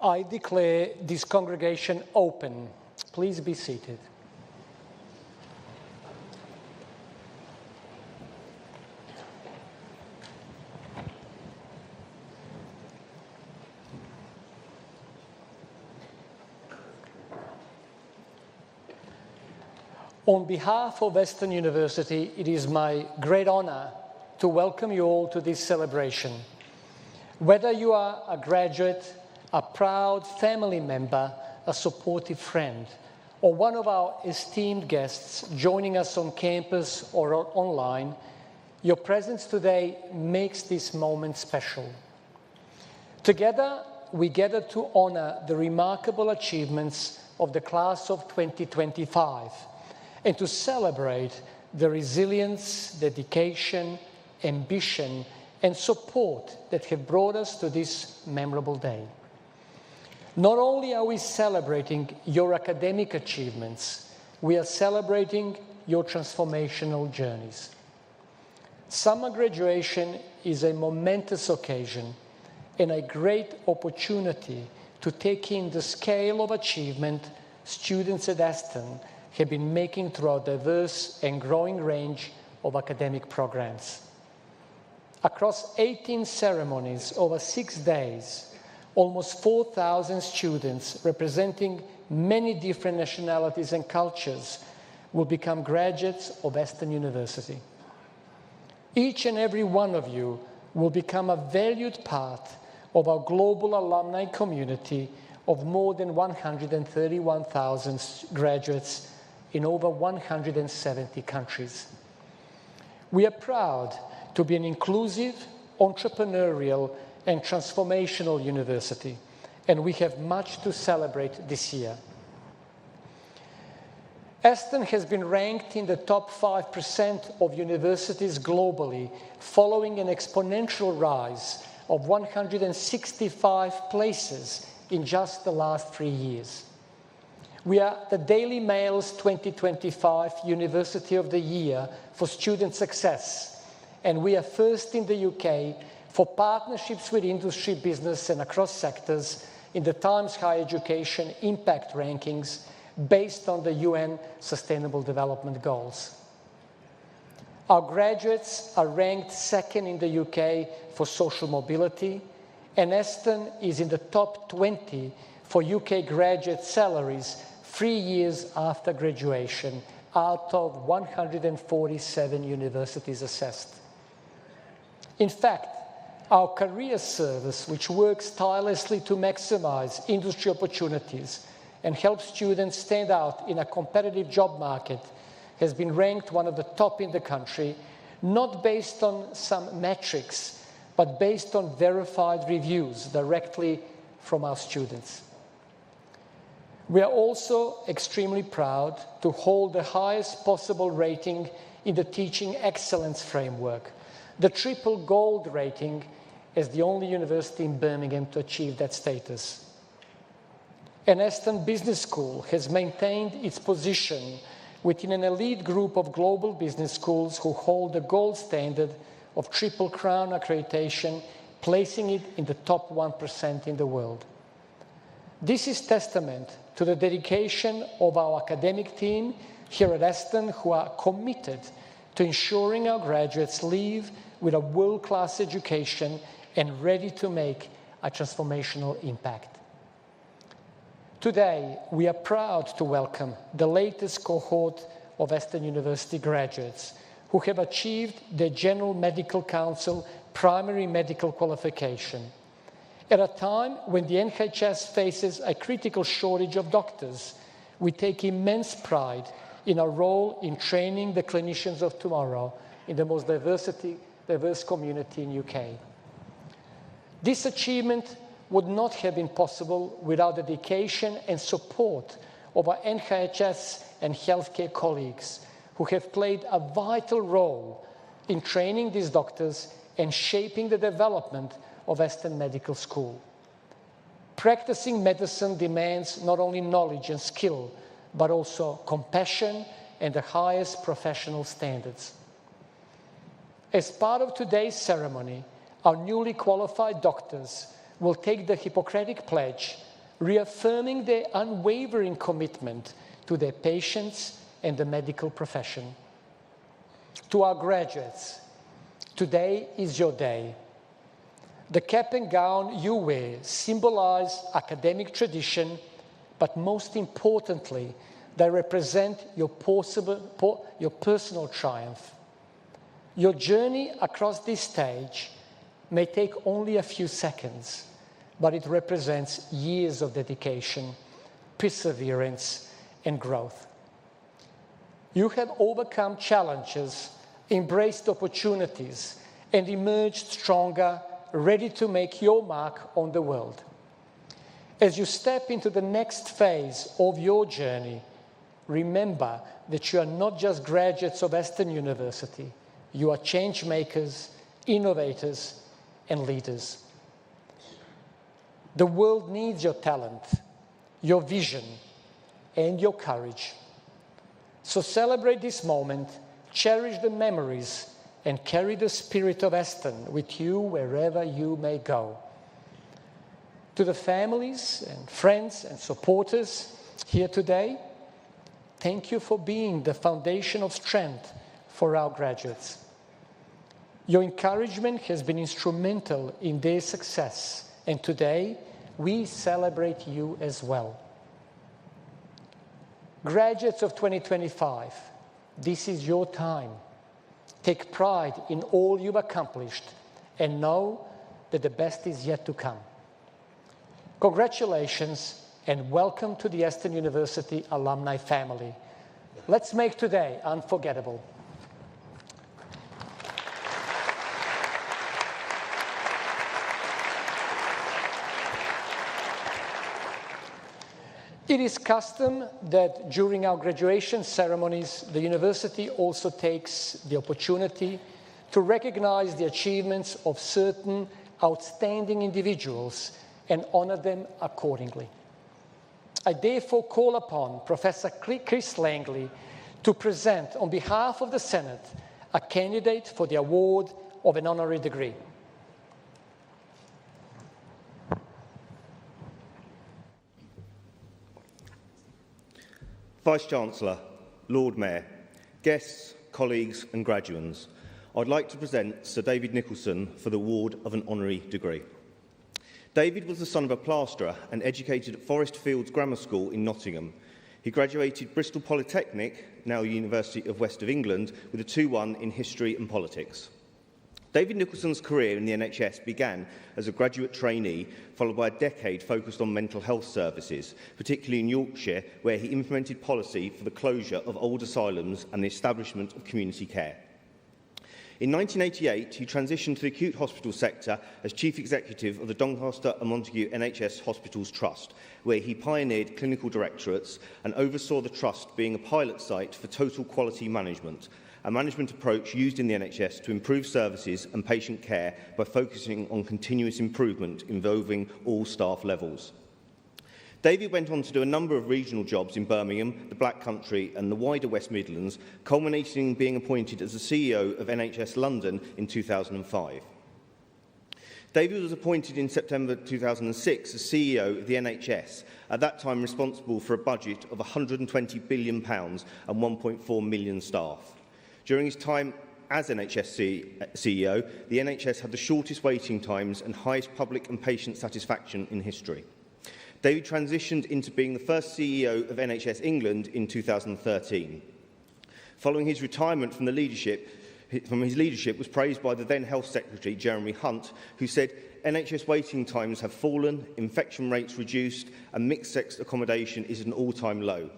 I declare this congregation open. Please be seated. On behalf of Aston University, it is my great honor to welcome you all to this celebration. Whether you are a graduate, a proud family member, a supportive friend, or one of our esteemed guests joining us on campus or online, your presence today makes this moment special. Together, we gather to honor the remarkable achievements of the class of 2025 and to celebrate the resilience, dedication, ambition, and support that have brought us to this memorable day. Not only are we celebrating your academic achievements, we are celebrating your transformational journeys. Summer graduation is a momentous occasion and a great opportunity to take in the scale of achievement students at Aston have been making through our diverse and growing range of academic programs. Across 18 ceremonies over 6 days, almost 4,000 students representing many different nationalities and cultures will become graduates of Aston University. Each and every one of you will become a valued part of our global alumni community of more than 131,000 graduates in over 170 countries. We are proud to be an inclusive, entrepreneurial, and transformational university, and we have much to celebrate this year. Aston has been ranked in the top 5% of universities globally, following an exponential rise of 165 places in just the last 3 years. We are the Daily Mail's 2025 University of the Year for Student Success, and we are first in the UK for partnerships with industry, business, and across sectors in the Times Higher Education Impact Rankings based on the UN Sustainable Development Goals. Our graduates are ranked second in the UK for social mobility, and Aston is in the top 20 for UK graduate salaries 3 years after graduation, out of 147 universities assessed. In fact, our career service, which works tirelessly to maximize industry opportunities and help students stand out in a competitive job market, has been ranked one of the top in the country, not based on some metrics, but based on verified reviews directly from our students. We are also extremely proud to hold the highest possible rating in the Teaching Excellence Framework, the triple gold rating, as the only university in Birmingham to achieve that status. And Aston Business School has maintained its position within an elite group of global business schools who hold the gold standard of Triple Crown accreditation, placing it in the top 1% in the world. This is testament to the dedication of our academic team here at Aston, who are committed to ensuring our graduates leave with a world-class education and ready to make a transformational impact. Today, we are proud to welcome the latest cohort of Aston University graduates who have achieved the General Medical Council primary medical qualification. At a time when the NHS faces a critical shortage of doctors, we take immense pride in our role in training the clinicians of tomorrow in the most diverse community in UK. This achievement would not have been possible without the dedication and support of our NHS and healthcare colleagues who have played a vital role in training these doctors and shaping the development of Aston Medical School. Practicing medicine demands not only knowledge and skill, but also compassion and the highest professional standards. As part of today's ceremony, our newly qualified doctors will take the Hippocratic pledge reaffirming their unwavering commitment to their patients and the medical profession. To our graduates, today is your day. The cap and gown you wear symbolize academic tradition, but most importantly, they represent your personal triumph. Your journey across this stage may take only a few seconds, but it represents years of dedication, perseverance, and growth. You have overcome challenges, embraced opportunities, and emerged stronger, ready to make your mark on the world. As you step into the next phase of your journey, remember that you are not just graduates of Aston University. You are change makers, innovators, and leaders. The world needs your talent, your vision, and your courage. So celebrate this moment, cherish the memories, and carry the spirit of Aston with you wherever you may go. To the families and friends and supporters here today, thank you for being the foundation of strength for our graduates. Your encouragement has been instrumental in their success, and today we celebrate you as well. Graduates of 2025, this is your time. Take pride in all you've accomplished and know that the best is yet to come. Congratulations and welcome to the Aston University alumni family. Let's make today unforgettable. It is custom that during our graduation ceremonies, the university also takes the opportunity to recognize the achievements of certain outstanding individuals and honor them accordingly. I therefore call upon Professor Chris Langley to present on behalf of the Senate a candidate for the award of an honorary degree. Vice-Chancellor, Lord Mayor, guests, colleagues and graduands, I'd like to present Sir David Nicholson for the award of an honorary degree. David was the son of a plasterer and educated at Forest Fields Grammar School in Nottingham. He graduated Bristol Polytechnic, now University of West of England, with a 2-1 in History and Politics. David Nicholson's career in the NHS began as a graduate trainee, followed by a decade focused on mental health services, particularly in Yorkshire, where he implemented policy for the closure of old asylums and the establishment of community care. In 1988, he transitioned to the acute hospital sector as Chief Executive of the Doncaster and Montague NHS Hospitals Trust, where he pioneered clinical directorates and oversaw the trust being a pilot site for total quality management, a management approach used in the NHS to improve services and patient care by focusing on continuous improvement involving all staff levels. David went on to do a number of regional jobs in Birmingham, the Black Country and the wider West Midlands, culminating in being appointed as the CEO of NHS London in 2005. David was appointed in September 2006 as CEO of the NHS, at that time responsible for a budget of £120 billion and 1.4 million staff. During his time as NHS CEO, the NHS had the shortest waiting times and highest public and patient satisfaction in history. David transitioned into being the first CEO of NHS England in 2013. Following his retirement from his leadership was praised by the then Health Secretary, Jeremy Hunt, who said, NHS waiting times have fallen, infection rates reduced, and mixed-sex accommodation is at an all-time low.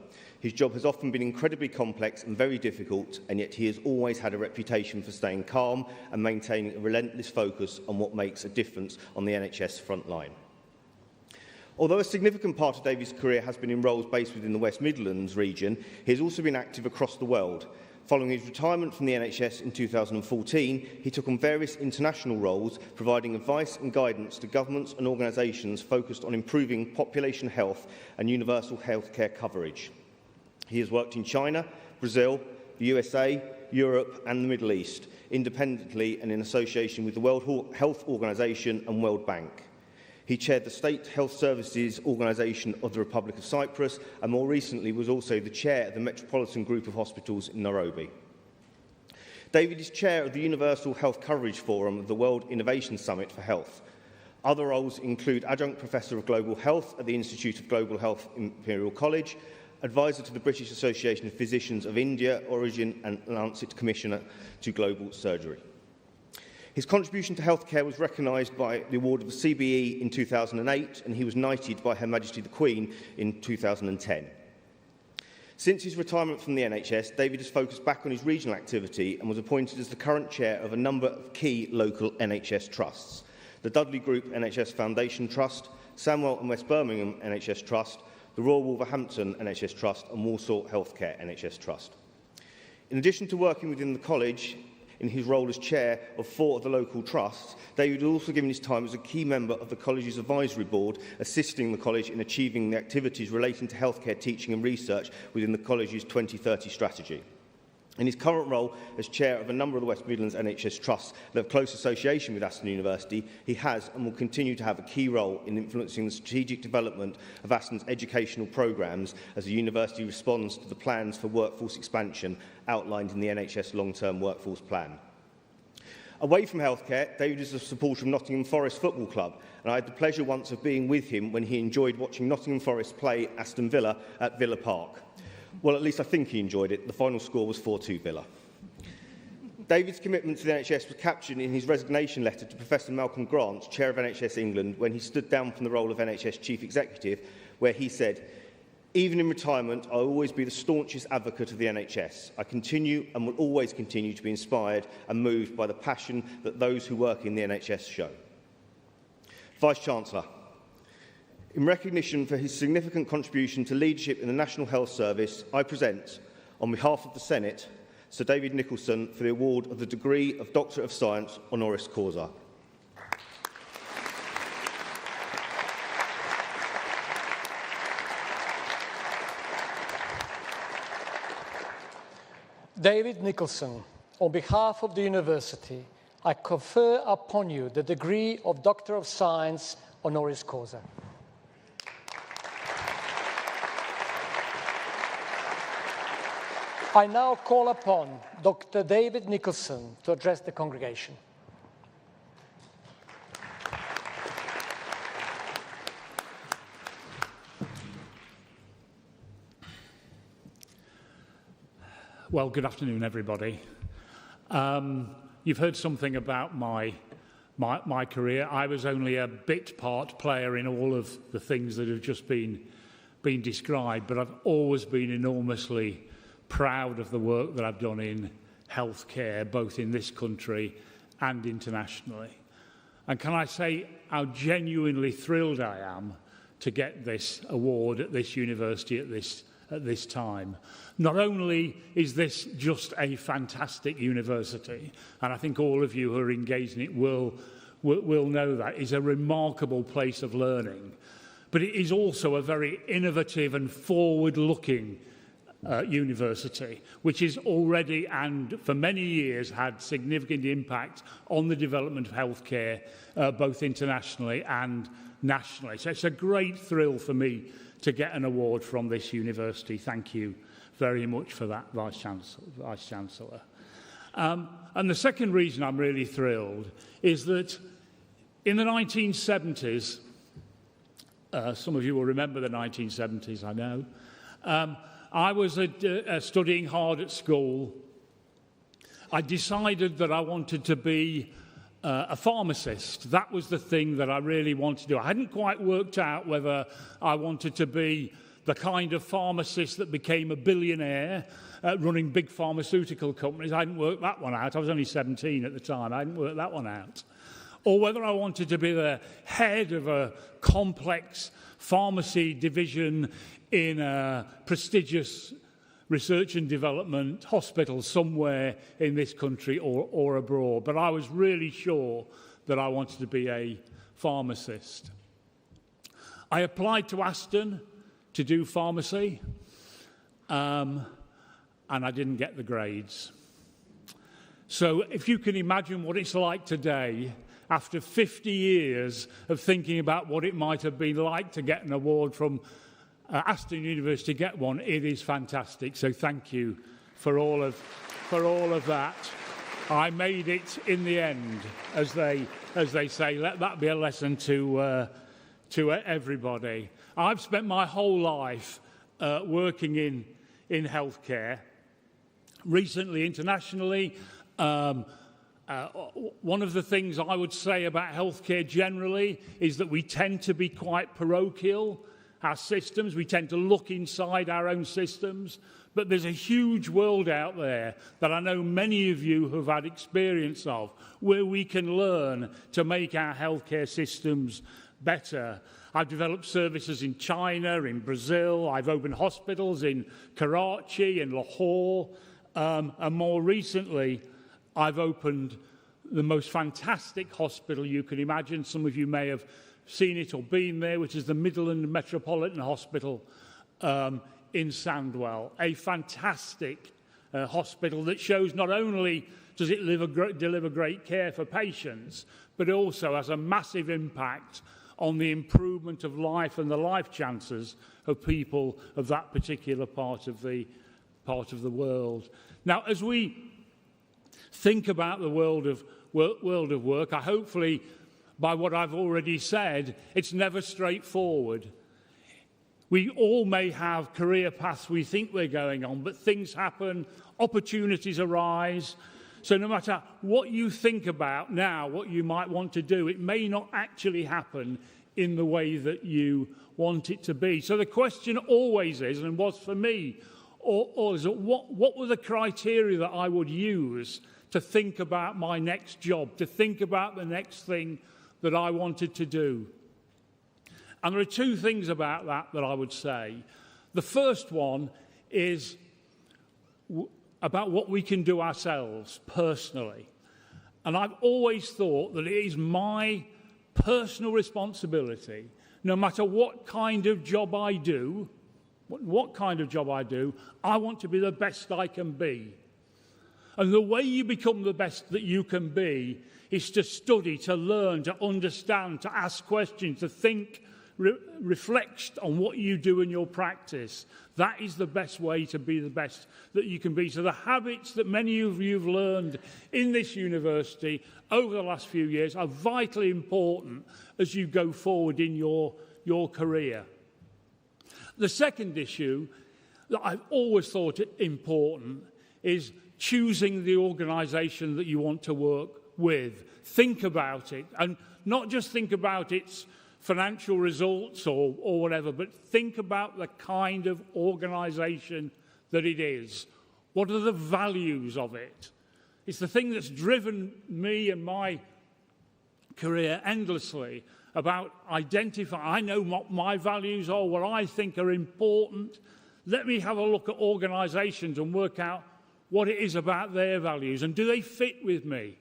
His job has often been incredibly complex and very difficult, and yet he has always had a reputation for staying calm and maintaining a relentless focus on what makes a difference on the NHS front line. Although a significant part of David's career has been in roles based within the West Midlands region, he has also been active across the world. Following his retirement from the NHS in 2014, he took on various international roles, providing advice and guidance to governments and organisations focused on improving population health and universal healthcare coverage. He has worked in China, Brazil, the USA, Europe and the Middle East, independently and in association with the World Health Organization and World Bank. He chaired the State Health Services Organisation of the Republic of Cyprus and more recently was also the chair of the Metropolitan Group of Hospitals in Nairobi. David is chair of the Universal Health Coverage Forum of the World Innovation Summit for Health. Other roles include Adjunct Professor of Global Health at the Institute of Global Health, Imperial College, Advisor to the British Association of Physicians of India, Origin and Lancet Commissioner to Global Surgery. His contribution to healthcare was recognised by the award of the CBE in 2008 and he was knighted by Her Majesty the Queen in 2010. Since his retirement from the NHS, David has focused back on his regional activity and was appointed as the current chair of a number of key local NHS trusts. The Dudley Group NHS Foundation Trust, Sandwell and West Birmingham NHS Trust, the Royal Wolverhampton NHS Trust and Walsall Healthcare NHS Trust. In addition to working within the college, in his role as chair of 4 of the local trusts, David has also given his time as a key member of the college's advisory board, assisting the college in achieving the activities relating to healthcare teaching and research within the college's 2030 strategy. In his current role as chair of a number of the West Midlands NHS trusts that have close association with Aston University, he has and will continue to have a key role in influencing the strategic development of Aston's educational programmes as the university responds to the plans for workforce expansion outlined in the NHS Long-Term Workforce Plan. Away from healthcare, David is a supporter of Nottingham Forest Football Club, and I had the pleasure once of being with him when he enjoyed watching Nottingham Forest play Aston Villa at Villa Park. Well, at least I think he enjoyed it. The final score was 4-2 Villa. David's commitment to the NHS was captured in his resignation letter to Professor Malcolm Grant, Chair of NHS England, when he stood down from the role of NHS Chief Executive, where he said, "Even in retirement, I will always be the staunchest advocate of the NHS. I continue and will always continue to be inspired and moved by the passion that those who work in the NHS show." Vice-Chancellor, in recognition for his significant contribution to leadership in the National Health Service, I present, on behalf of the Senate, Sir David Nicholson for the award of the degree of Doctor of Science honoris causa. David Nicholson, on behalf of the university, I confer upon you the degree of Doctor of Science honoris causa. I now call upon Dr. David Nicholson to address the congregation. Well, good afternoon, everybody. You've heard something about my career. I was only a bit part player in all of the things that have just been described, but I've always been enormously proud of the work that I've done in healthcare, both in this country and internationally. And can I say how genuinely thrilled I am to get this award at this university at this time. Not only is this just a fantastic university, and I think all of you who are engaged in it will know that, it's a remarkable place of learning, but it is also a very innovative and forward-looking university, which is already and for many years had significant impact on the development of healthcare, both internationally and nationally. So it's a great thrill for me to get an award from this university. Thank you very much for that, Vice-Chancellor. And the second reason I'm really thrilled is that in the 1970s, some of you will remember the 1970s, I know, I was studying hard at school. I decided that I wanted to be a pharmacist. That was the thing that I really wanted to do. I hadn't quite worked out whether I wanted to be the kind of pharmacist that became a billionaire running big pharmaceutical companies. I hadn't worked that one out. I was only 17 at the time. I hadn't worked that one out. Or whether I wanted to be the head of a complex pharmacy division in a prestigious research and development hospital somewhere in this country or abroad. But I was really sure that I wanted to be a pharmacist. I applied to Aston to do pharmacy, and I didn't get the grades. So if you can imagine what it's like today, after 50 years of thinking about what it might have been like to get an award from Aston University, get one. It is fantastic. So thank you for all of that. I made it in the end, as they say. Let that be a lesson to everybody. I've spent my whole life working in healthcare. Recently, internationally, one of the things I would say about healthcare generally is that we tend to be quite parochial. Our systems, we tend to look inside our own systems, but there's a huge world out there that I know many of you have had experience of, where we can learn to make our healthcare systems better. I've developed services in China, in Brazil. I've opened hospitals in Karachi and Lahore. And more recently, I've opened the most fantastic hospital you can imagine. Some of you may have seen it or been there, which is the Midland Metropolitan Hospital in Sandwell. A fantastic hospital that shows not only does it deliver great care for patients, but also has a massive impact on the improvement of life and the life chances of people of that particular part of the world. Now, as we think about the world of work, I hopefully, by what I've already said, it's never straightforward. We all may have career paths we think we're going on, but things happen, opportunities arise. So no matter what you think about now, what you might want to do, it may not actually happen in the way that you want it to be. So the question always is, and was for me, is what were the criteria that I would use to think about my next job, to think about the next thing that I wanted to do? And there are two things about that I would say. The first one is about what we can do ourselves personally. And I've always thought that it is my personal responsibility, no matter what kind of job I do, I want to be the best I can be. And the way you become the best that you can be is to study, to learn, to understand, to ask questions, to think, reflect on what you do in your practice. That is the best way to be the best that you can be. So the habits that many of you have learned in this university over the last few years are vitally important as you go forward in your career. The second issue that I've always thought important is choosing the organisation that you want to work with. Think about it, and not just think about its financial results or whatever, but think about the kind of organisation that it is. What are the values of it? It's the thing that's driven me and my career endlessly about identifying. I know what my values are, what I think are important. Let me have a look at organisations and work out what it is about their values, and do they fit with me?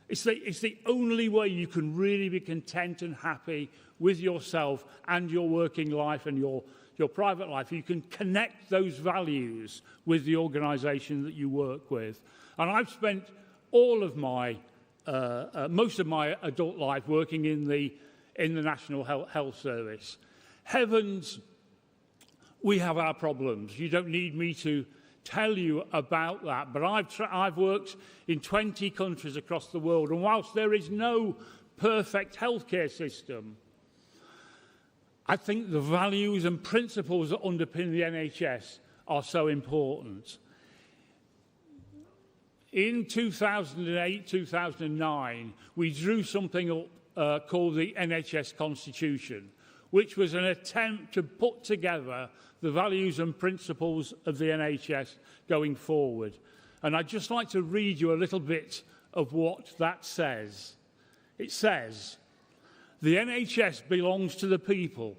It's the only way you can really be content and happy with yourself and your working life and your private life. You can connect those values with the organisation that you work with. And I've spent all of my, most of my adult life working in the National Health Service. Heavens, we have our problems. You don't need me to tell you about that, but I've worked in 20 countries across the world, and whilst there is no perfect healthcare system, I think the values and principles that underpin the NHS are so important. In 2008, 2009, we drew something up called the NHS Constitution, which was an attempt to put together the values and principles of the NHS going forward. And I'd just like to read you a little bit of what that says. It says, the NHS belongs to the people.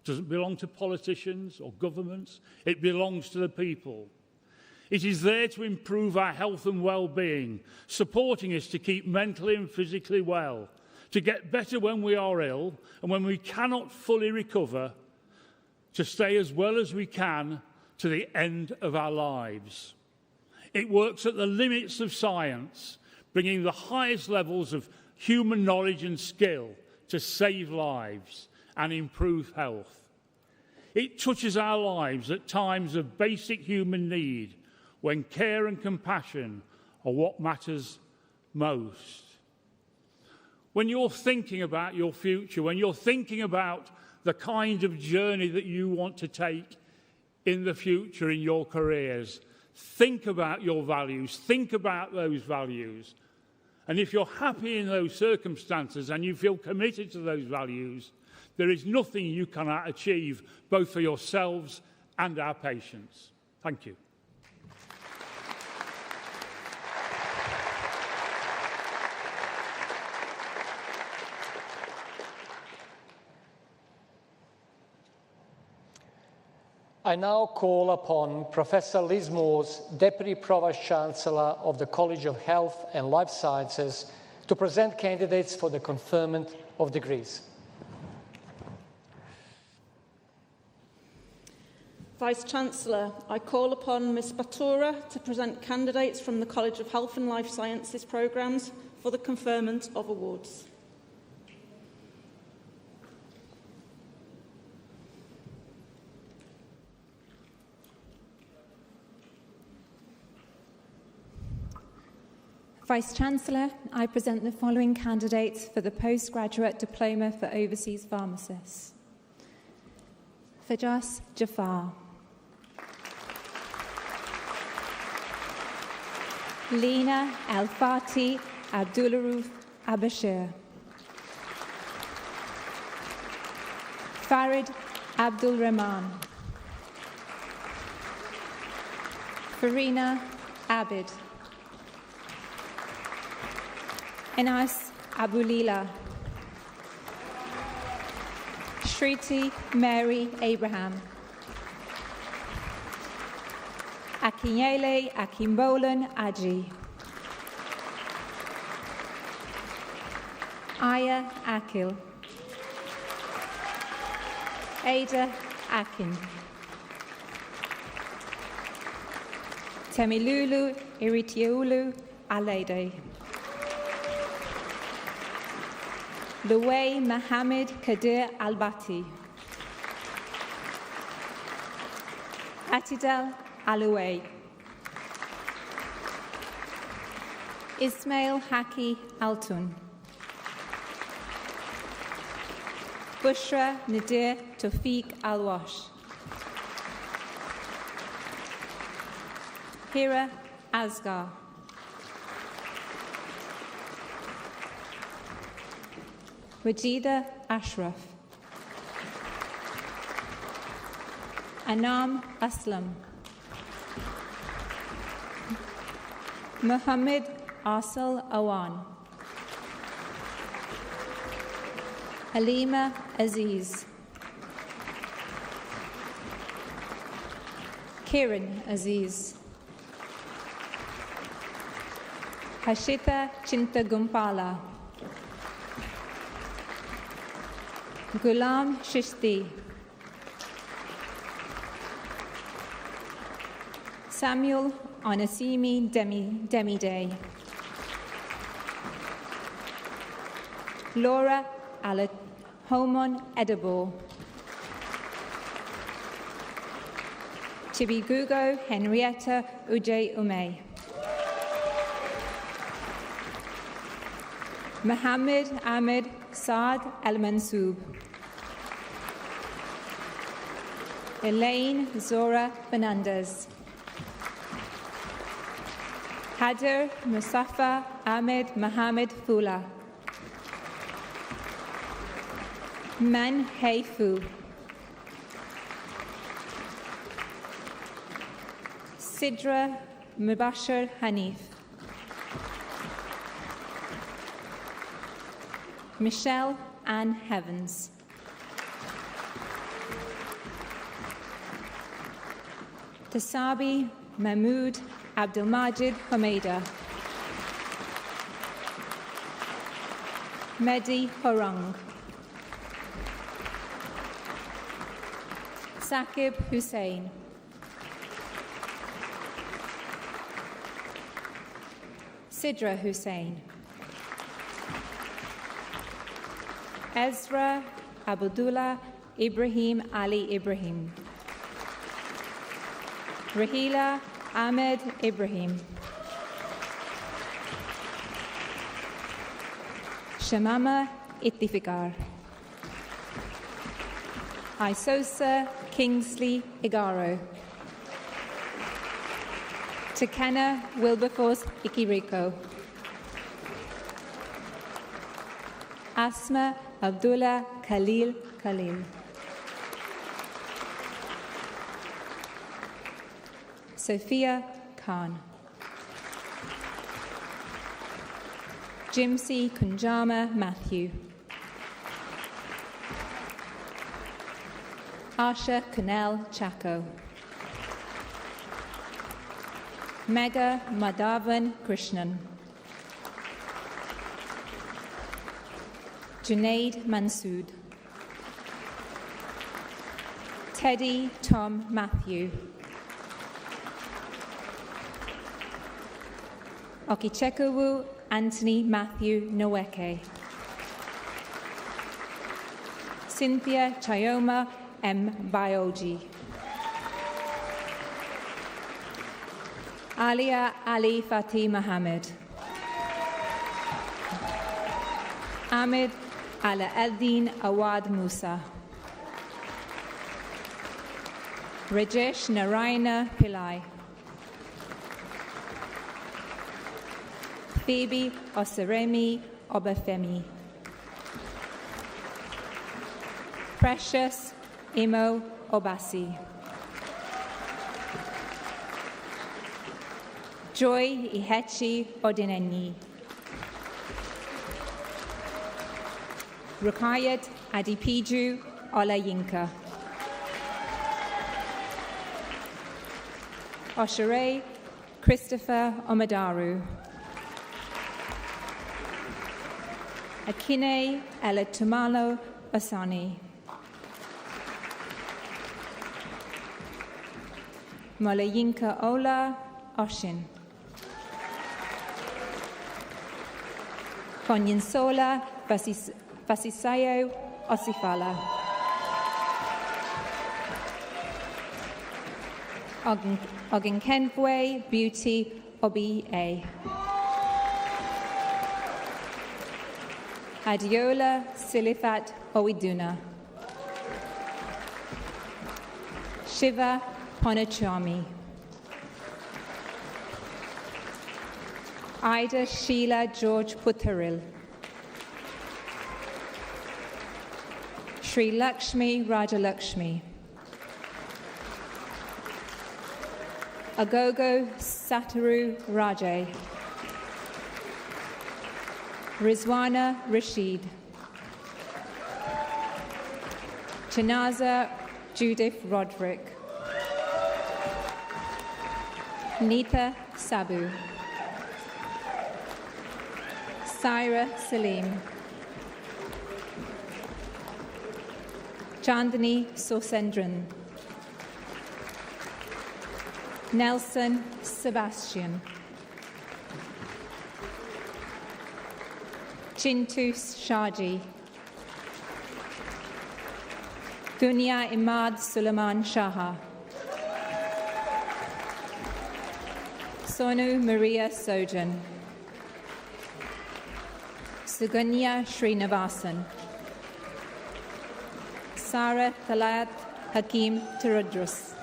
It doesn't belong to politicians or governments. It belongs to the people. It is there to improve our health and well-being, supporting us to keep mentally and physically well, to get better when we are ill, and when we cannot fully recover, to stay as well as we can to the end of our lives. It works at the limits of science, bringing the highest levels of human knowledge and skill to save lives and improve health. It touches our lives at times of basic human need, when care and compassion are what matters most. When you're thinking about your future, when you're thinking about the kind of journey that you want to take in the future in your careers, think about your values, think about those values. And if you're happy in those circumstances and you feel committed to those values, there is nothing you cannot achieve, both for yourselves and our patients. Thank you. I now call upon Professor Liz Moores, Deputy Provost-Chancellor of the College of Health and Life Sciences, to present candidates for the conferment of degrees. Vice-Chancellor, I call upon Ms Batura to present candidates from the College of Health and Life Sciences programmes for the conferment of awards. Vice-Chancellor, I present the following candidates for the Postgraduate Diploma for Overseas Pharmacists. Fajas Jafar. Lina Al-Fati Abdulrauf Abashir. Farid Abdul Rahman. Farina Abid. Enas Abulila. Shriti Mary Abraham. Akinyele Akimbolan Aji. Aya Akil. Ada Akin. Temilulu Iritiulu Alede. Luway Mohammed Kadir Albati. Atidal Alouay. Ismail Haki Altun. Bushra Nadir Tawfiq Alwash. Hira Asgar. Wajida Ashraf. Anam Aslam. Muhammad Asal Awan. Halima Aziz. Kiran Aziz. Hashita Chintagumpala. Ghulam Shishti. Samuel Onasimi Demide. Laura Alahomon Edebo. Chibigugo Henrietta Uje Ume. Mohammed Ahmed Saad Al Mansoub. Elaine Zora Fernandez. Hader Musafa Ahmed Mohammed Fula. Man Heifu. Sidra Mubashir Hanif. Michelle Ann Heavens. Tasabi Mahmood Abdulmajid Hamida. Mehdi Horang. Saqib Hussain. Sidra Hussain. Ezra Abdullah Ibrahim Ali Ibrahim. Rahila Ahmed Ibrahim. Shamama Ittifikar. Isosa Kingsley Igaro. Takena Wilberforce Ikiriko. Asma Abdullah Khalil Khalil. Sophia Khan. Jimsy Kunjama Matthew. Asha Kunal Chako. Mega Madhavan Krishnan. Junaid Mansood. Teddy Tom Matthew. Okichekuwu Anthony Matthew Noweke. Cynthia Chayoma M. Bioji. Alia Ali Fatih Mohammed. Ahmed Ala Eldin Awad Musa. Rajesh Narayana Pillai. Phoebe Osiremi Obafemi. Precious Imo Obasi. Joy Ihechi Odineni. Rukayat Adipiju Olayinka. Oshere Christopher Omadaru. Akine Eletumalo Asani. Molayinka Ola Oshin. Konyansola Fasisayo Osifala. Ogunkenfwe Beauty Obi A. Adiola Silifat Owiduna. Shiva Ponachami. Ida Sheila George Putharil. Sri Lakshmi Rajalakshmi. Agogo Sataru Rajay. Rizwana Rashid. Chanaza Judith Roderick. Nita Sabu. Syra Salim. Chandani Sosendran. Nelson Sebastian. Chintu Shaji. Dunya Imad Suleiman Shaha. Sonu Maria Sojan. Suganya Srinivasan. Sara Talat Hakim Tirudrus.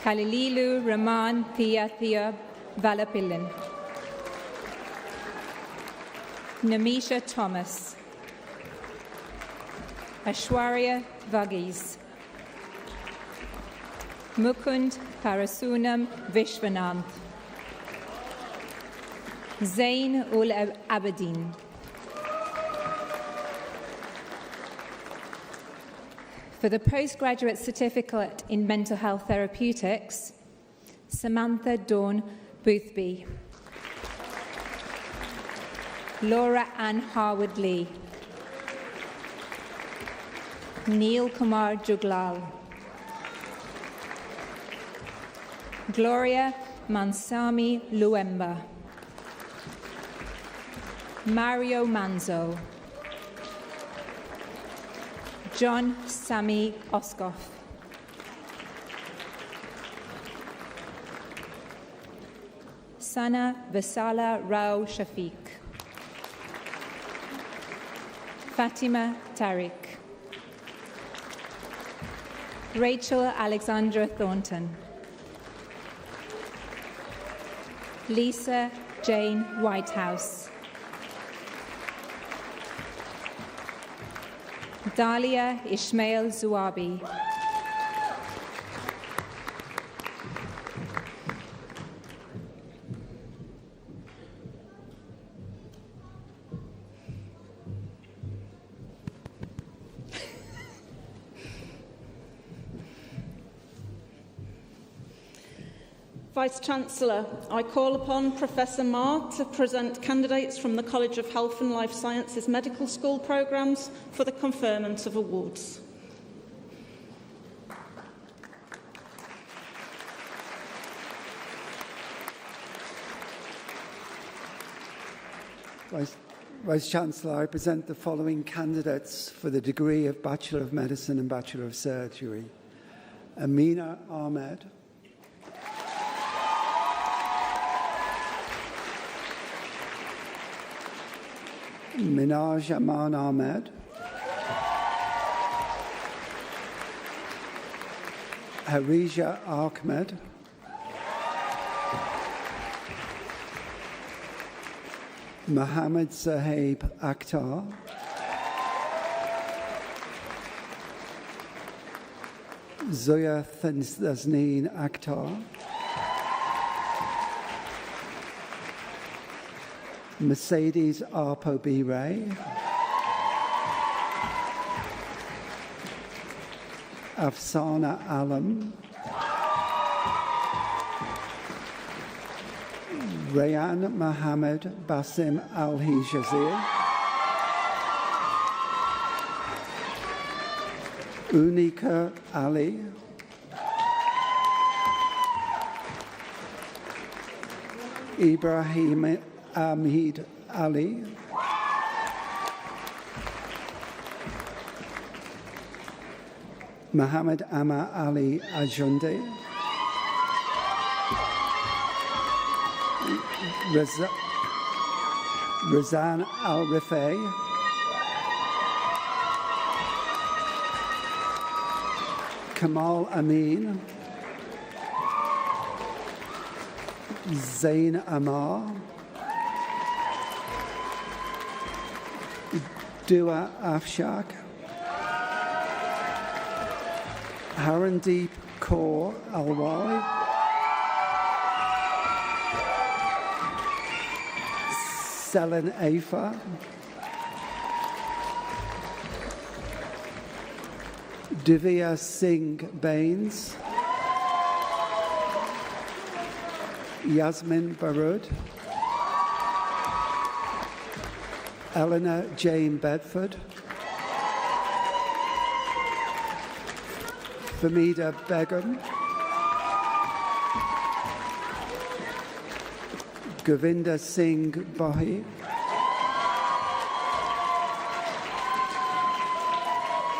Kalililu Rahman Thea Valapillin. Namisha Thomas. Ashwarya Vagis. Mukund Parasunam Vishwananth. Zain ul Abedin. For the postgraduate certificate in mental health therapeutics, Samantha Dawn Boothby. Laura Ann Harwood Lee. Neil Kumar Juglal. Gloria Mansami Luemba. Mario Manzo. John Sami Oskoff. Sana Vasala Rao Shafiq. Fatima Tariq. Rachel Alexandra Thornton. Lisa Jane Whitehouse. Dalia Ishmael Zuabi. Vice-Chancellor, I call upon Professor Marr to present candidates from the College of Health and Life Sciences Medical School programmes for the conferment of awards. Vice-Chancellor, I present the following candidates for the degree of Bachelor of Medicine and Bachelor of Surgery. Amina Ahmed. Minaj Aman Ahmed. Harija Ahmed. Mohammed Sahib Akhtar. Zoya Thazneen Akhtar. Mercedes Arpo B. Ray. Afsana Alam. Rayan Mohammed Basim Al-Hijazir. Unika Ali. Ibrahim Amid Ali. Muhammad Amma Ali Ajundi. Razan Al-Rifai. Kamal Amin. Zain Amar. Dua Afshak. Harandeep Kaur Alwali. Selen Afa. Divya Singh Bains. Yasmin Barud. Eleanor Jane Bedford. Famida Begum. Govinda Singh Bahi.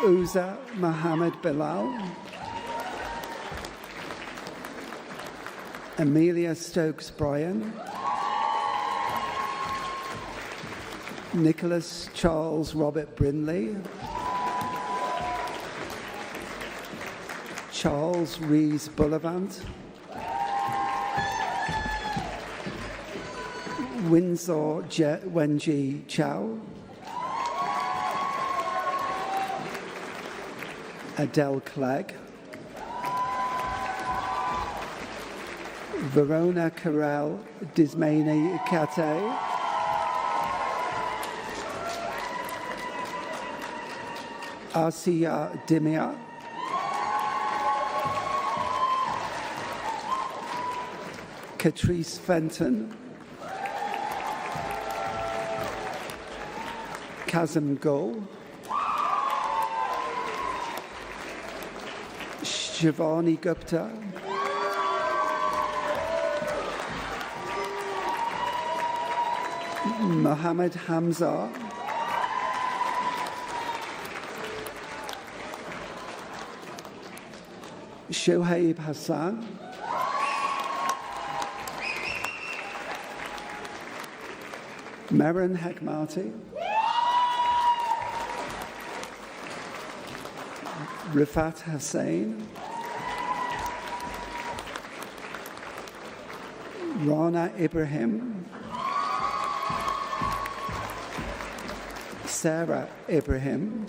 Uza Mohammed Bilal. Amelia Stokes Bryan. Nicholas Charles Robert Brindley. Charles Rees Bullivant. Windsor Wenji Chow. Adele Clegg. Verona Carell Dismani Kate. Asiya Dimia. Catrice Fenton. Kazim Gul. Shivani Gupta. Mohammed Hamza, Shoaib Hassan, Meren Hekmati, Rifat Hussain, Rana Ibrahim, Sarah Ibrahim,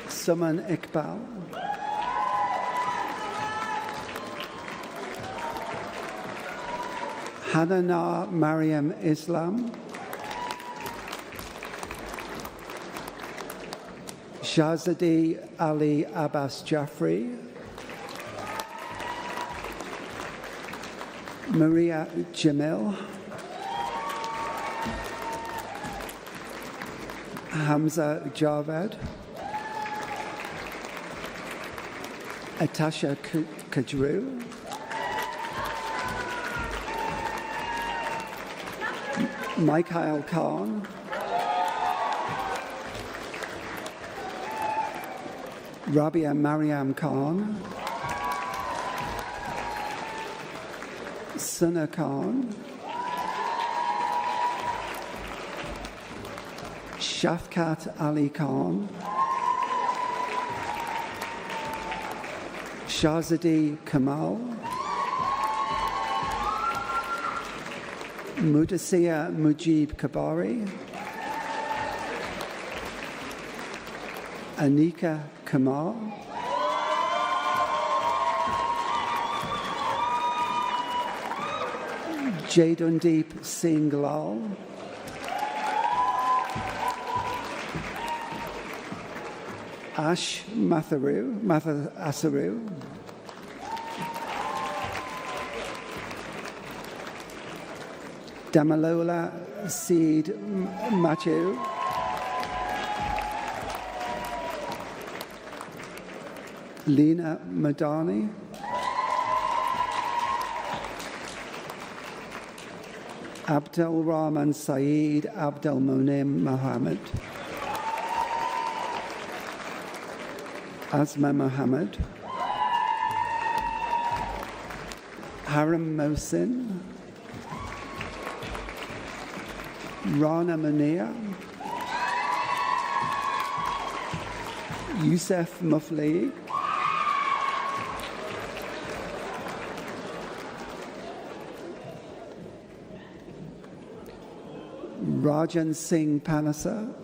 Suman Iqbal, Hanana Mariam Islam, Shahzadi Ali Abbas Jaffrey, Maria Jamil, Hamza Javed, Atasha Kajru, Mikhail Khan, Rabia Mariam Khan, Sana Khan, Shafkat Ali Khan, Shahzadi Kamal, Mudassiya Mujib Kabari, Anika Kamal, Jadundeep Singh Lal, Ash Matharu, Asaru, Damalola Seed Matthew, Lena Madani, Abdul Rahman Saeed Abdul Monim Mohammed, Asma Mohammed, Haram Mohsin, Rana Munir, Youssef Mufli, Rajan Singh Panasa,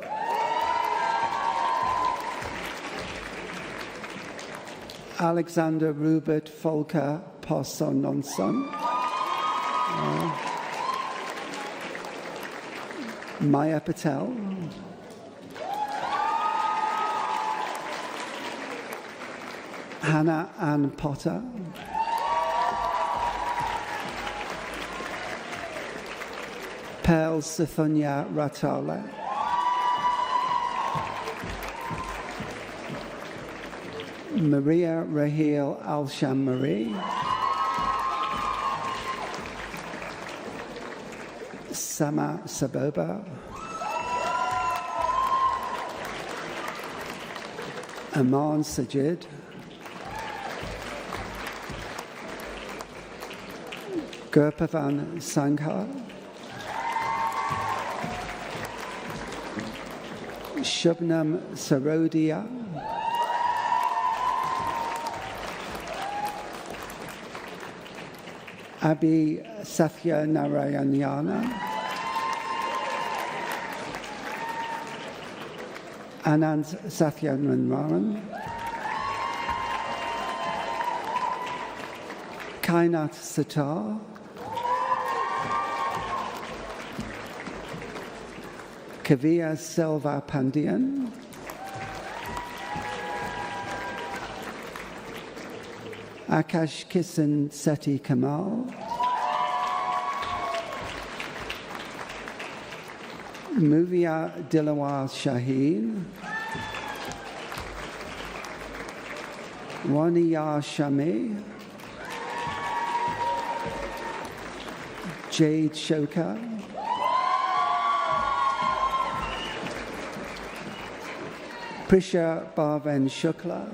Alexander Rupert Volker Possononson, Maya Patel, Hannah Ann Potter, Pearl Sithunya Ratala, Maria Rahil Al-Shammari, Sama Saboba, Aman Sajid, Gurpavan Sangha, Shubnam Sarodia, Abhi Sathya Narayanyana, Anand Sathyanarayan, Kainath Sitar, Kavya Selva Pandian, Akash Kisan Seti Kamal, Muvia Dilawar Shaheen, Waniya Shami, Jade Shokar, Prisha Bhavan Shukla,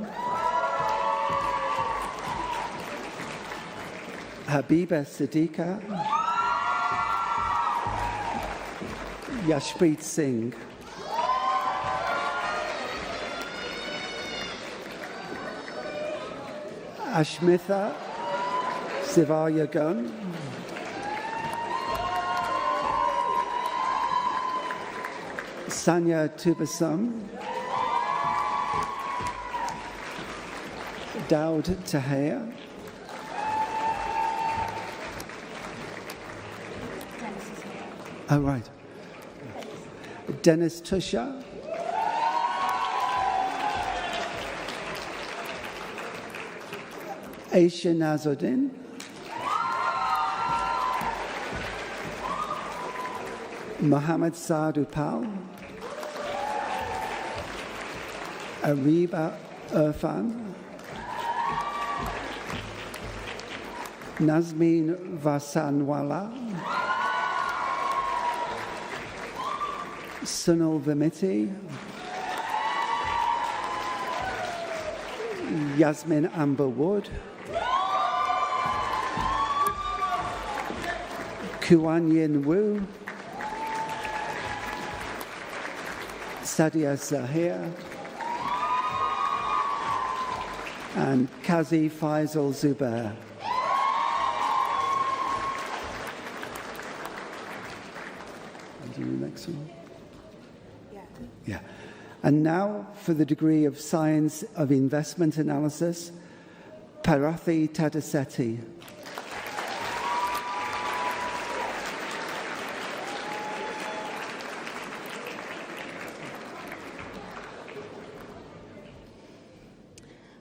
Habiba Siddiqa, Yashpreet Singh, Ashmitha Sivayagun, Sanya Tubasam, Daud Tahir, oh right, Dennis Tusha, Aisha Nazuddin, Mohammed Sadupal, Ariba Irfan, Nazmeen Vasanwala, Sunil Vimiti, Yasmin Amber Wood, Kuan Yin Wu, Sadia Zahir, and Kazi Faisal Zubair. Do the next one? Yeah. And now for the degree of Science of Investment Analysis, Parathi Tadasetti.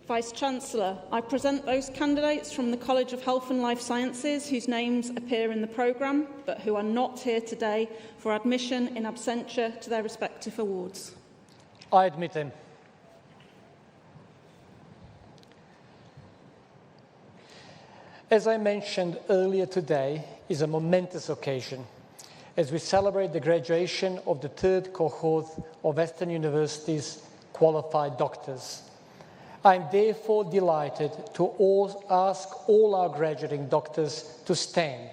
Vice-Chancellor, I present those candidates from the College of Health and Life Sciences whose names appear in the programme, but who are not here today for admission in absentia to their respective awards. I admit them. As I mentioned earlier, today is a momentous occasion as we celebrate the graduation of the third cohort of Aston University's qualified doctors. I am therefore delighted to ask all our graduating doctors to stand.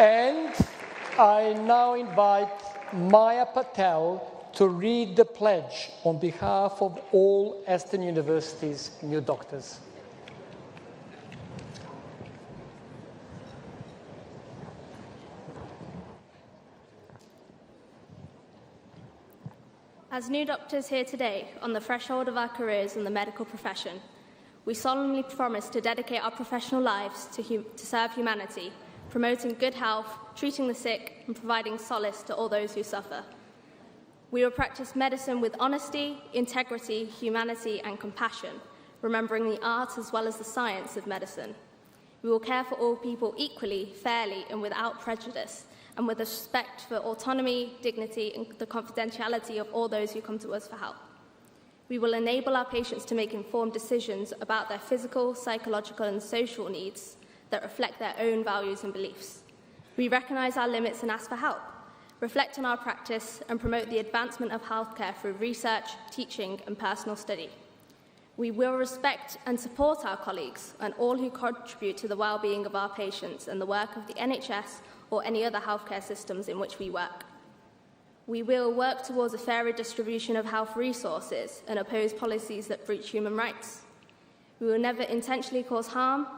And I now invite Maya Patel to read the pledge on behalf of all Aston University's new doctors. As new doctors here today, on the threshold of our careers in the medical profession, we solemnly promise to dedicate our professional lives to serve humanity, promoting good health, treating the sick, and providing solace to all those who suffer. We will practice medicine with honesty, integrity, humanity, and compassion, remembering the art as well as the science of medicine. We will care for all people equally, fairly, and without prejudice, and with respect for autonomy, dignity, and the confidentiality of all those who come to us for help. We will enable our patients to make informed decisions about their physical, psychological, and social needs that reflect their own values and beliefs. We recognise our limits and ask for help, reflect on our practice, and promote the advancement of healthcare through research, teaching, and personal study. We will respect and support our colleagues and all who contribute to the well-being of our patients and the work of the NHS or any other healthcare systems in which we work. We will work towards a fairer distribution of health resources and oppose policies that breach human rights. We will never intentionally cause harm,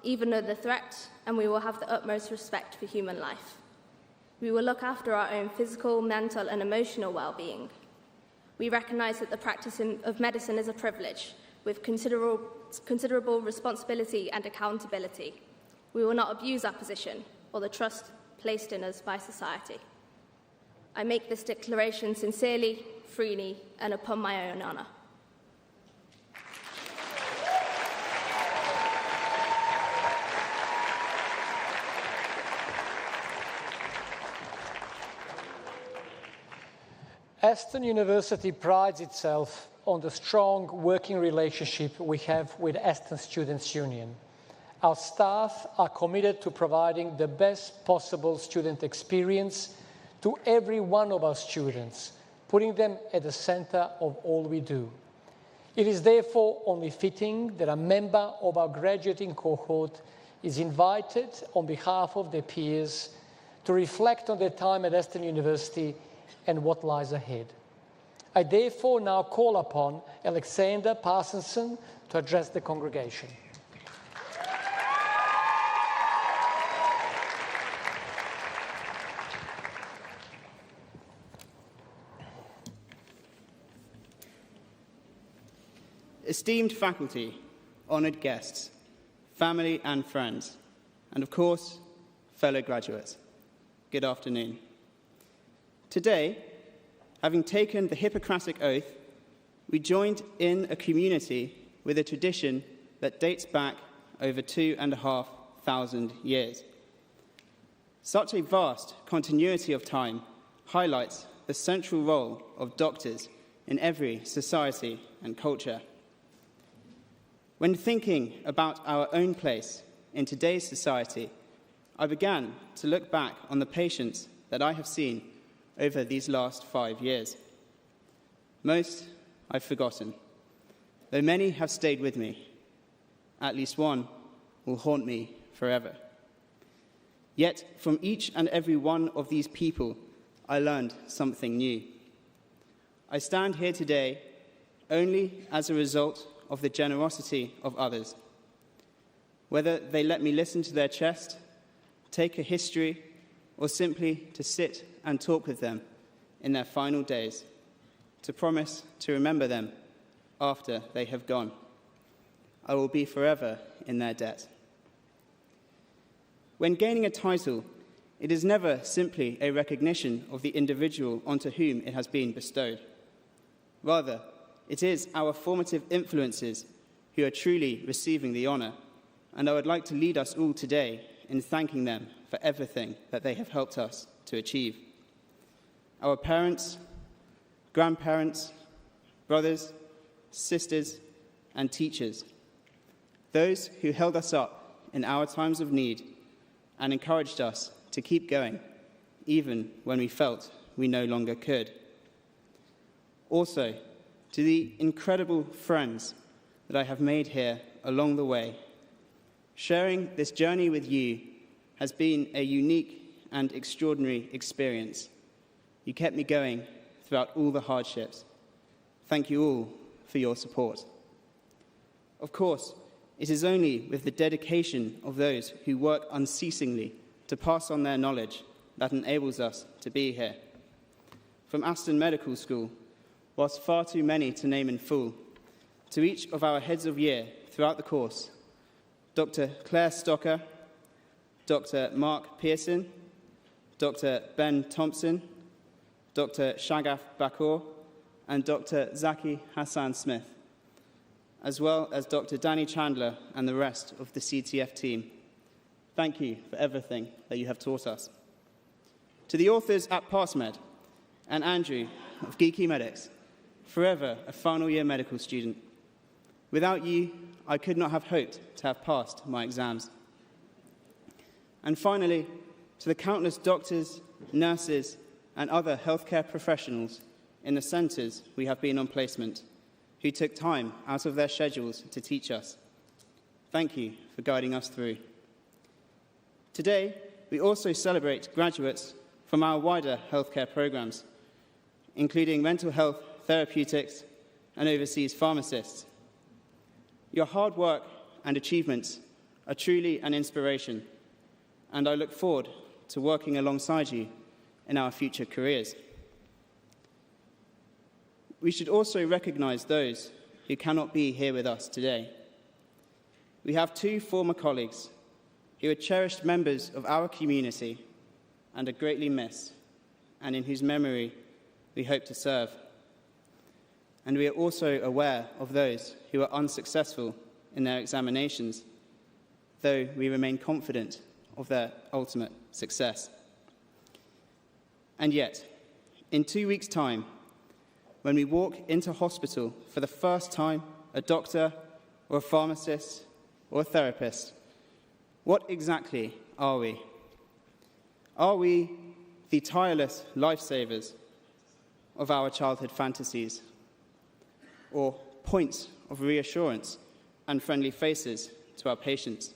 even though the threat, and we will have the utmost respect for human life. We will look after our own physical, mental, and emotional well-being. We recognise that the practice of medicine is a privilege, with considerable responsibility and accountability. We will not abuse our position or the trust placed in us by society. I make this declaration sincerely, freely, and upon my own honour. Aston University prides itself on the strong working relationship we have with Aston Students' Union. Our staff are committed to providing the best possible student experience to every one of our students, putting them at the centre of all we do. It is therefore only fitting that a member of our graduating cohort is invited on behalf of their peers to reflect on their time at Aston University and what lies ahead. I therefore now call upon Alexander Parsonson to address the congregation. Esteemed faculty, honoured guests, family and friends, and of course, fellow graduates, good afternoon. Today, having taken the Hippocratic oath, we joined in a community with a tradition that dates back over 2,500 years. Such a vast continuity of time highlights the central role of doctors in every society and culture. When thinking about our own place in today's society, I began to look back on the patients that I have seen over these last 5 years. Most I've forgotten, though many have stayed with me. At least one will haunt me forever. Yet from each and every one of these people, I learned something new. I stand here today only as a result of the generosity of others. Whether they let me listen to their chest, take a history, or simply to sit and talk with them in their final days, to promise to remember them after they have gone. I will be forever in their debt. When gaining a title, it is never simply a recognition of the individual onto whom it has been bestowed. Rather, it is our formative influences who are truly receiving the honour, and I would like to lead us all today in thanking them for everything that they have helped us to achieve. Our parents, grandparents, brothers, sisters, and teachers, those who held us up in our times of need and encouraged us to keep going, even when we felt we no longer could. Also, to the incredible friends that I have made here along the way, sharing this journey with you has been a unique and extraordinary experience. You kept me going throughout all the hardships. Thank you all for your support. Of course, it is only with the dedication of those who work unceasingly to pass on their knowledge that enables us to be here. From Aston Medical School, whilst far too many to name in full, to each of our heads of year throughout the course, Dr. Claire Stocker, Dr. Mark Pearson, Dr. Ben Thompson, Dr. Shagaf Bakor, and Dr. Zaki Hassan Smith, as well as Dr. Danny Chandler and the rest of the CTF team. Thank you for everything that you have taught us. To the authors at PassMed and Andrew of Geeky Medics, forever a final year medical student. Without you, I could not have hoped to have passed my exams. And finally, to the countless doctors, nurses, and other healthcare professionals in the centres we have been on placement, who took time out of their schedules to teach us. Thank you for guiding us through. Today, we also celebrate graduates from our wider healthcare programmes, including mental health, therapeutics, and overseas pharmacists. Your hard work and achievements are truly an inspiration, and I look forward to working alongside you in our future careers. We should also recognise those who cannot be here with us today. We have two former colleagues who are cherished members of our community and are greatly missed, and in whose memory we hope to serve. And we are also aware of those who are unsuccessful in their examinations, though we remain confident of their ultimate success. And yet, in 2 weeks' time, when we walk into hospital for the first time, a doctor or a pharmacist or a therapist, what exactly are we? Are we the tireless lifesavers of our childhood fantasies, or points of reassurance and friendly faces to our patients?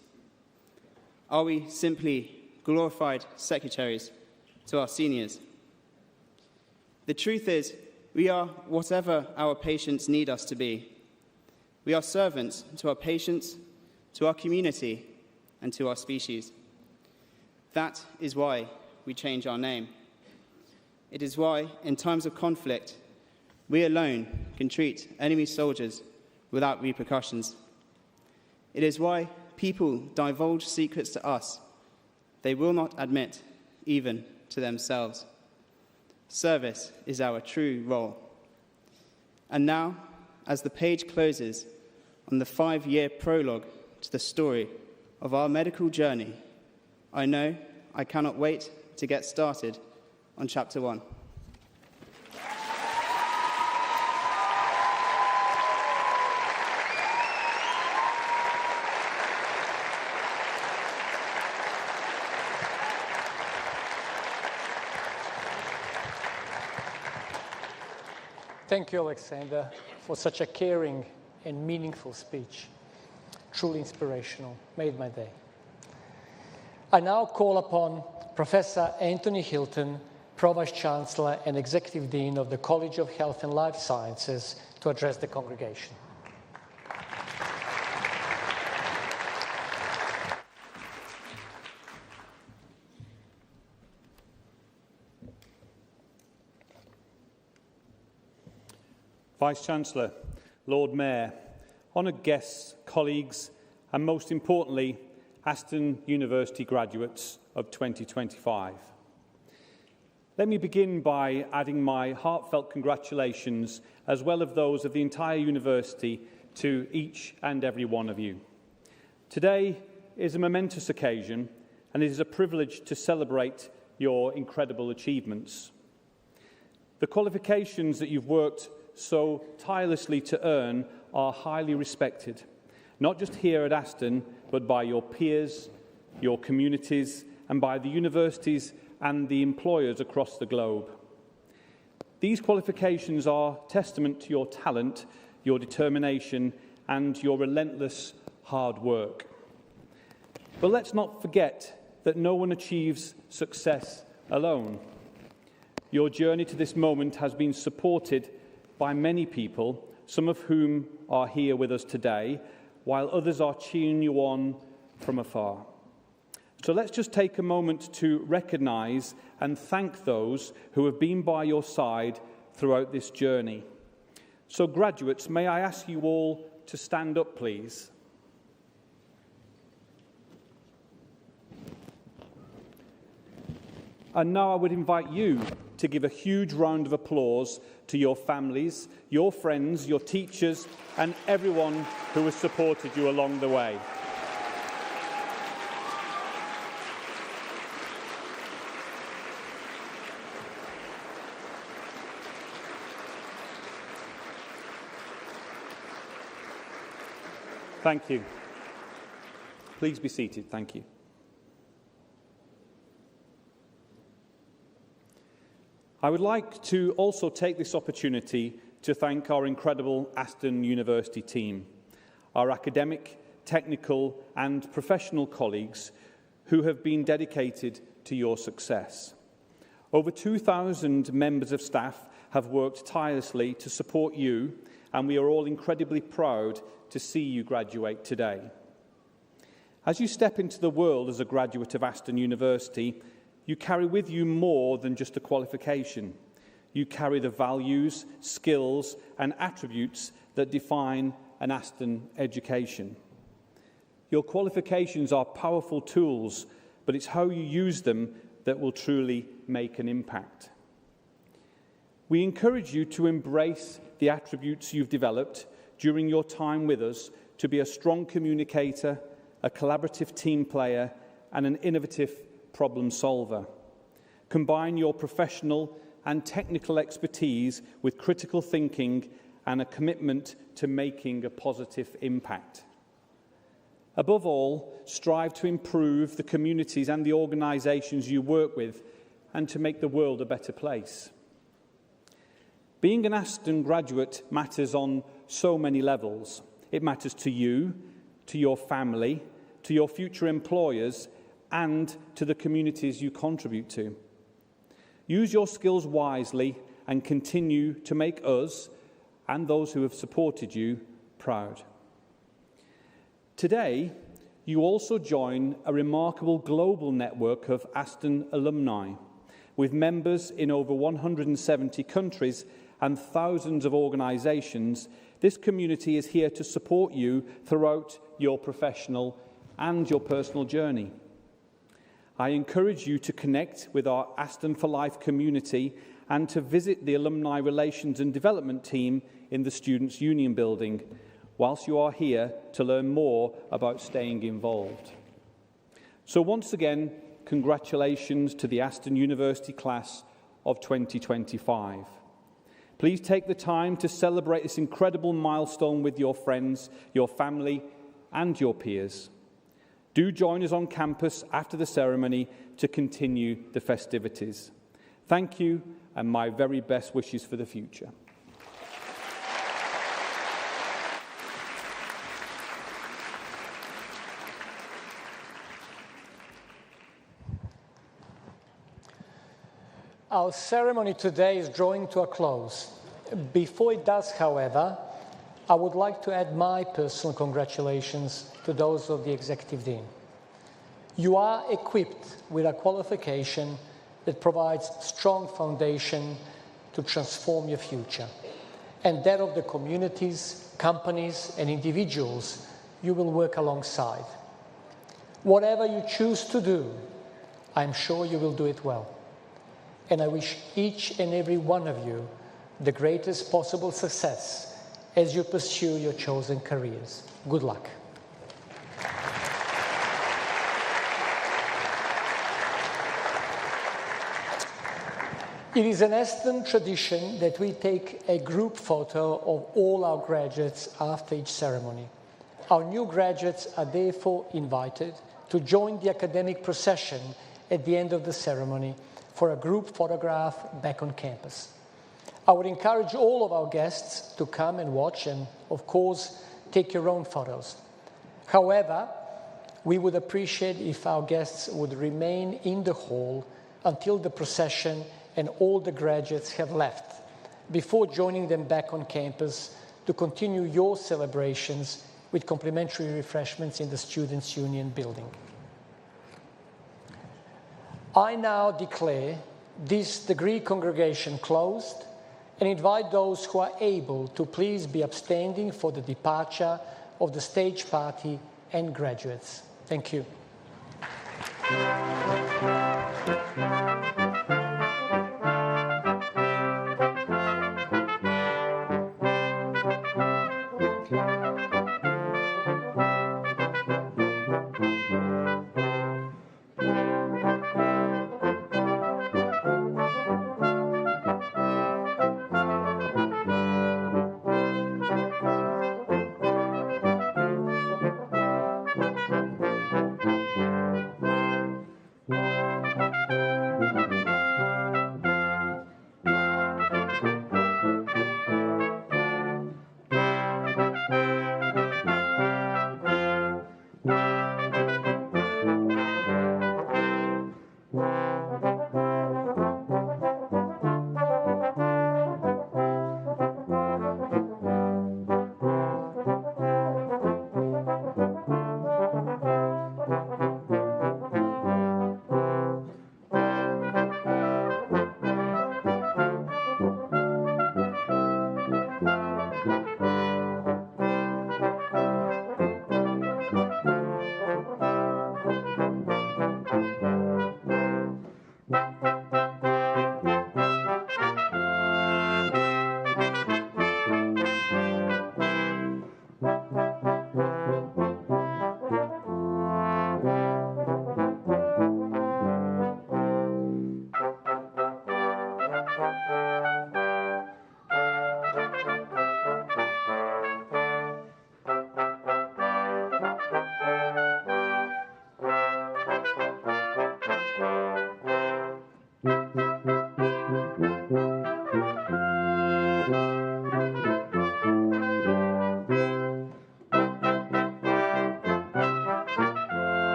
Are we simply glorified secretaries to our seniors? The truth is, we are whatever our patients need us to be. We are servants to our patients, to our community, and to our species. That is why we change our name. It is why, in times of conflict, we alone can treat enemy soldiers without repercussions. It is why people divulge secrets to us they will not admit, even to themselves. Service is our true role. And now, as the page closes on the 5-year prologue to the story of our medical journey, I know I cannot wait to get started on Chapter 1. Thank you, Alexander, for such a caring and meaningful speech. Truly inspirational. Made my day. I now call upon Professor Anthony Hilton, Pro-Vice Chancellor and Executive Dean of the College of Health and Life Sciences, to address the congregation. Vice-Chancellor, Lord Mayor, honoured guests, colleagues, and most importantly, Aston University graduates of 2025. Let me begin by adding my heartfelt congratulations, as well as those of the entire university, to each and every one of you. Today is a momentous occasion, and it is a privilege to celebrate your incredible achievements. The qualifications that you've worked so tirelessly to earn are highly respected, not just here at Aston, but by your peers, your communities, and by the universities and the employers across the globe. These qualifications are testament to your talent, your determination, and your relentless hard work. But let's not forget that no one achieves success alone. Your journey to this moment has been supported by many people, some of whom are here with us today, while others are cheering you on from afar. So let's just take a moment to recognise and thank those who have been by your side throughout this journey. So graduates, may I ask you all to stand up, please? And now I would invite you to give a huge round of applause to your families, your friends, your teachers, and everyone who has supported you along the way. Thank you. Please be seated. Thank you. I would like to also take this opportunity to thank our incredible Aston University team, our academic, technical and professional colleagues who have been dedicated to your success. Over 2,000 members of staff have worked tirelessly to support you, and we are all incredibly proud to see you graduate today. As you step into the world as a graduate of Aston University, you carry with you more than just a qualification. You carry the values, skills, and attributes that define an Aston education. Your qualifications are powerful tools, but it's how you use them that will truly make an impact. We encourage you to embrace the attributes you've developed during your time with us to be a strong communicator, a collaborative team player, and an innovative problem solver. Combine your professional and technical expertise with critical thinking and a commitment to making a positive impact. Above all, strive to improve the communities and the organisations you work with and to make the world a better place. Being an Aston graduate matters on so many levels. It matters to you, to your family, to your future employers, and to the communities you contribute to. Use your skills wisely and continue to make us, and those who have supported you, proud. Today, you also join a remarkable global network of Aston alumni, with members in over 170 countries and thousands of organisations. This community is here to support you throughout your professional and your personal journey. I encourage you to connect with our Aston for Life community and to visit the Alumni Relations and Development team in the Students' Union building, whilst you are here to learn more about staying involved. So once again, congratulations to the Aston University class of 2025. Please take the time to celebrate this incredible milestone with your friends, your family, and your peers. Do join us on campus after the ceremony to continue the festivities. Thank you, and my very best wishes for the future. Our ceremony today is drawing to a close. Before it does, however, I would like to add my personal congratulations to those of the Executive Dean. You are equipped with a qualification that provides strong foundation to transform your future, and that of the communities, companies, and individuals you will work alongside. Whatever you choose to do, I'm sure you will do it well. And I wish each and every one of you the greatest possible success as you pursue your chosen careers. Good luck. It is an Aston tradition that we take a group photo of all our graduates after each ceremony. Our new graduates are therefore invited to join the academic procession at the end of the ceremony for a group photograph back on campus. I would encourage all of our guests to come and watch and, of course, take your own photos. However, we would appreciate if our guests would remain in the hall until the procession and all the graduates have left, before joining them back on campus to continue your celebrations with complimentary refreshments in the Students' Union building. I now declare this degree congregation closed and invite those who are able to please be upstanding for the departure of the stage party and graduates. Thank you.